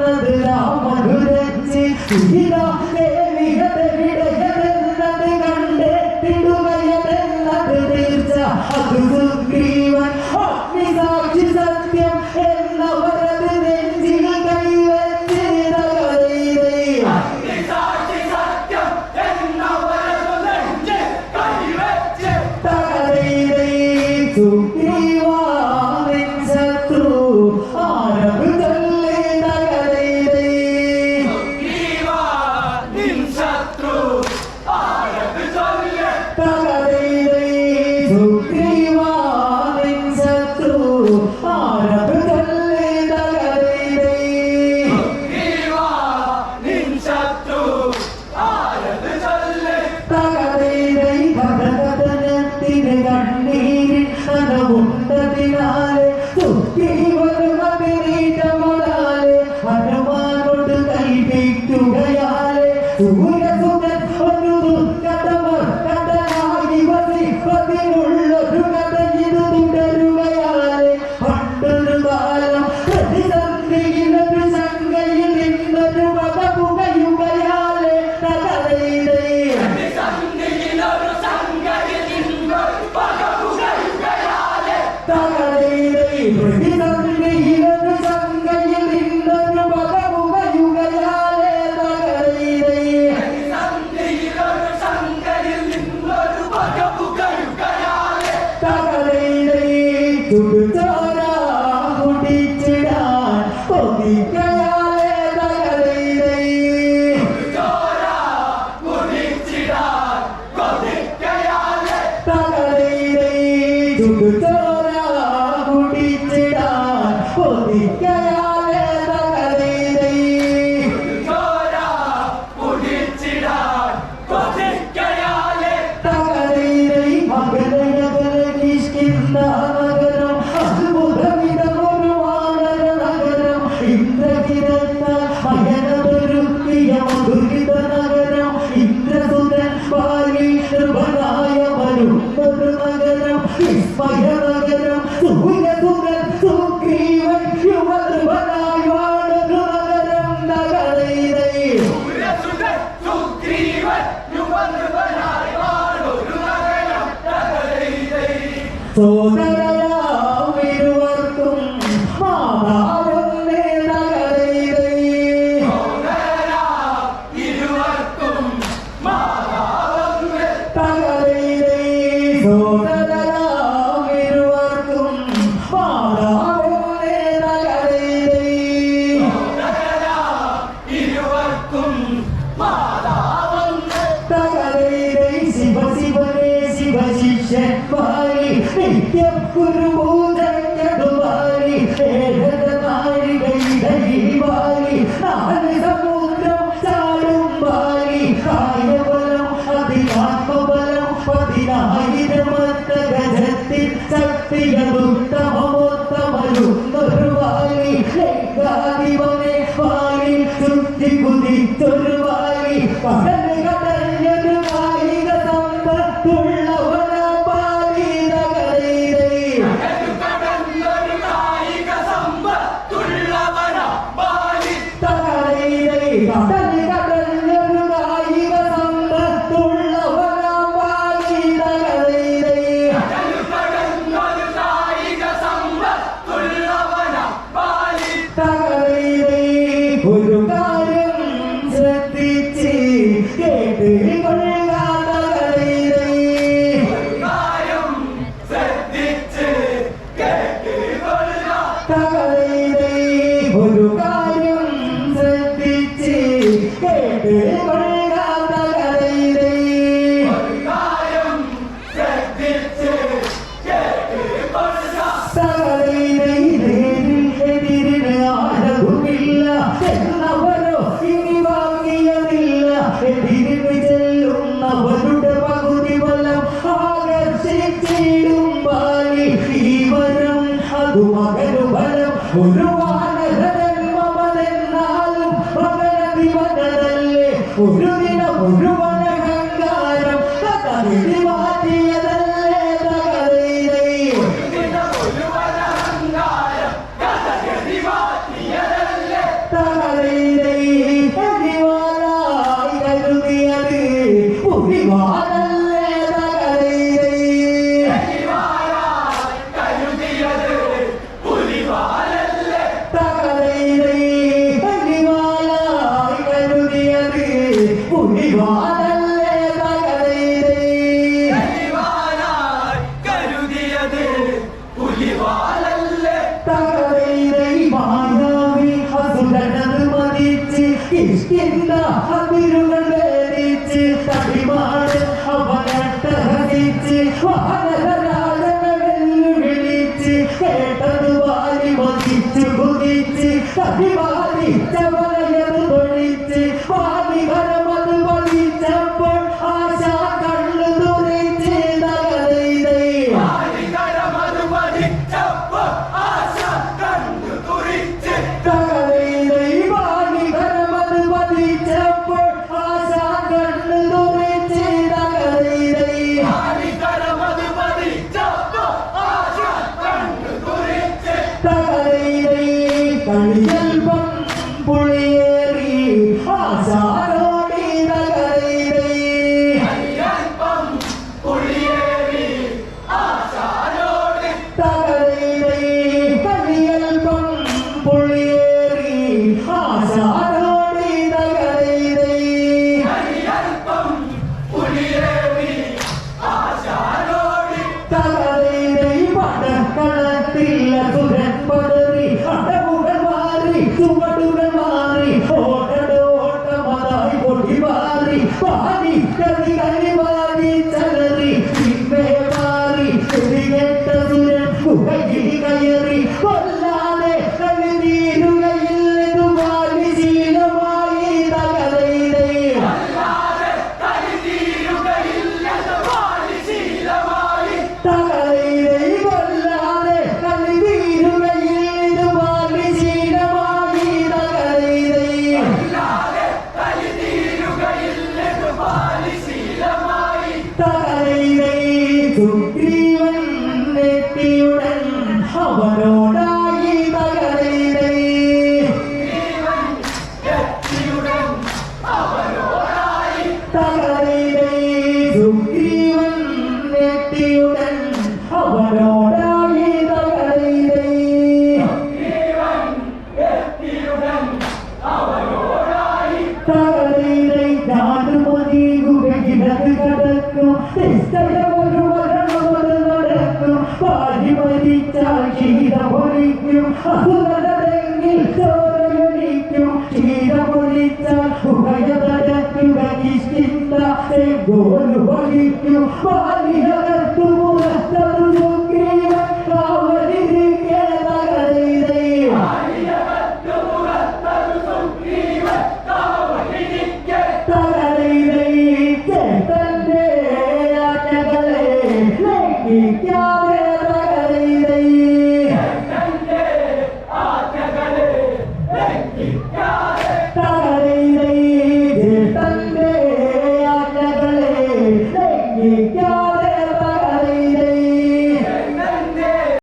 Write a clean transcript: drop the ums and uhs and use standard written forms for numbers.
വന്നത് രാമനുരച്ച് വിടയതെന്നത് കണ്ടെത്തിടുകയതെന്നത് തീർച്ച അത് സുഗ്രീവൻ അഗ്നിസാക്ഷി സത്യം എന്നവരത് നെഞ്ചിൽ കൈവച്ച് സുഗ്രീവാനിൻ ശത്രു ആരവ് ചൊല്ലി സുഗ്രീവാനിൻ ശത്രു ആരവ് ചൊല്ലി ഭഗവതനത്തിന് കണ്ണീരിൽ നനവുണ്ടതിനാലെ സുഗ്രീവനും അഭിനീതമൊരാലെ ഹനുമാനോട് കൽപ്പിക്കുകയാലെ സൂര്യസുതൻ ഒരു ദുർഘടമർ കടനായി വസിപ്പതിനുള്ളൊരു കഥ ഇത് തുടരുകയാലെ പണ്ടൊരു കാലം പ്രതിസന്ധിയിലൊരു ശങ്കയിൽ നിന്നൊരു പക പുകയുകയാലെ പ്രതിസന്ധിയിലൊരു ശങ്കയിൽ നിന്നൊരു പക പുകയുകയാലെ ചുടുചോര കുടിച്ചിടാൻ കൊതിക്കയാലെ ചുടുചോര കുടിച്ചിടാൻ കൊതിക്കയാലെ നഗരം അത്ഭുതമിതമൊരു വാനര നഗരം ഇന്ദ്രകിരത്താൽ മയനതൊരുക്കിയ മധുരിത നഗരം ഇന്ദ്രസുതൻ വാലി നൃപനായ വരുന്നൊരു നഗരം വിസ്മയ നഗരം സൂര്യസുതൻ സുഗ്രീവൻ യുവനൃപനായി വാണൊരു നഗരം സോദരരാമിരുവർക്കും മാതാവൊന്നേ സോദരരാമിരുവർക്കും മാതാവൊന്നേ ശിവ ശിവനേ ശിവ ശിഷ്യന്മാരി നിത്യം ഗുരുഭൂതടുവാരി ഏഴനാരികൈവാരി നാല് സമുദ്രം ചാടും വാരി കായബലം അതിനാത്മബലം 10,000 ഗജത്തിൽ ശക്തികളുത്തമോത്തമരുന്നൊരു വാരി ലങ്കാധിപനെ വാരി ചുറ്റി കുതിച്ചൊരു വാരി കടല് കടഞ്ഞൊരു കായിക സമ്പത്തുള്ളവന കടല് കടഞ്ഞൊരു കായിക സമ്പത്തുള്ളവന ഒരു കാര്യം ശ്രദ്ധിച്ച് കേട്ട് ഒരു കാര്യം ശ്രദ്ധിച്ച് കേട്ട് എതിരിന് ആരവുമില്ല എന്നവരോ ഇനി വാങ്ങിയതില്ല എതിരിന് ചെല്ലുന്നവരുടെ പകുതി ബലം ആകർഷിച്ചിടും ബാലി ഈ വരം അതു മകനു ബലം ഒരു വാനരന്മമതെന്നാലും മകനതി മകനല്ലേ ഒരു ദിനം മുഴുവനഹങ്കാരം കഥവിധി മാറ്റിയതല്ലേ തകരേ കിഷ്കിന്ദ അതിരുകൾ വേദിച്ച് തടിമാട് അവനട്ടഹസിച്ച് വാനരാജനെല്ലുവിളിച്ച് കേട്ടത് വാരി മതിച്ചു കുതിച്ച് തടിമാരിച്ചവനയത് തൊഴിച്ച് വാലികരമത് വലിച്ചപ്പോൾ ആശ കണ്ണു തുറിച്ച് തകരൈതൈ വാലികരമത് വലിച്ചപ്പോൾ ആശ കണ്ണു തുറിച്ച് തകരൈതൈ വാലികരമത് വലിച്ചപ്പോൾ ആശ കണ്ണു തുറിച്ച് തകരൈതൈ വാലികരമത് വലിച്ചപ്പോൾ ആശ കണ്ണു തുറിച്ച് തകരൈതൈ കളിയൽപ്പം പുളിയേറി ആശാനോടി തകരൈതൈ കളിയൽപ്പം പുളിയേറി ആശാനോടി തകരൈതൈ കളിയൽപ്പം പുളിയേറി ആശാനോടി തകരൈതൈ കളിയൽപ്പം പുളിയേറി ആശാനോടി തകരൈതൈ പടക്കളത്തിൽ സുരൻ പടറി അടവുകൾ മാറി ചുവടുകൾ മാറി ഓട്ടമതായി പൊടി മാറി പാടി കടി കടി മാറി ചലറി പിന്നേ മാറി ചെറികെട്ട സുരൻ കുകയിൽ കയറി കൊല്ലാതെ കളി തീരുകയില്ലെതു മാറി ശീലമായി തകരൈതൈ കൊല്ലാതെ കളി തീരുകയില്ലെതു മാറി ശീലമായി തകരൈതൈ കൊല്ലാതെ കളി തീരുകയില്ലെതു മാറി ശീലമായി തകരൈതൈ കൊല്ലാതെ കളി തീരുകയില്ലെതു മാറി ശീലമായി തകരൈതൈ സുഗ്രീവൻ നെറ്റിയുടൻ അവനോടായി തകരൈതൈ തകരൈതൈ സുഗ്രീവൻ നെറ്റിയുടൻ അവനോടായി തകരൈതൈ തകരൈതൈ ഞാനുമതി ഗുഹയിലത് കടക്കും നിശ്ചയമൊരു മരണമത് നടക്കും പാടി മരിച്ചാൽ ക്ഷീരമൊഴിക്കും അസുരടെങ്കിൽ ചോരയൊലിക്കും ക്ഷീരമൊഴിച്ചാൽ ഗുഹയ നടക്കുക കിഷ്കിന്ദ ചെങ്കോലു വഹിക്കും വാലിഹകൾ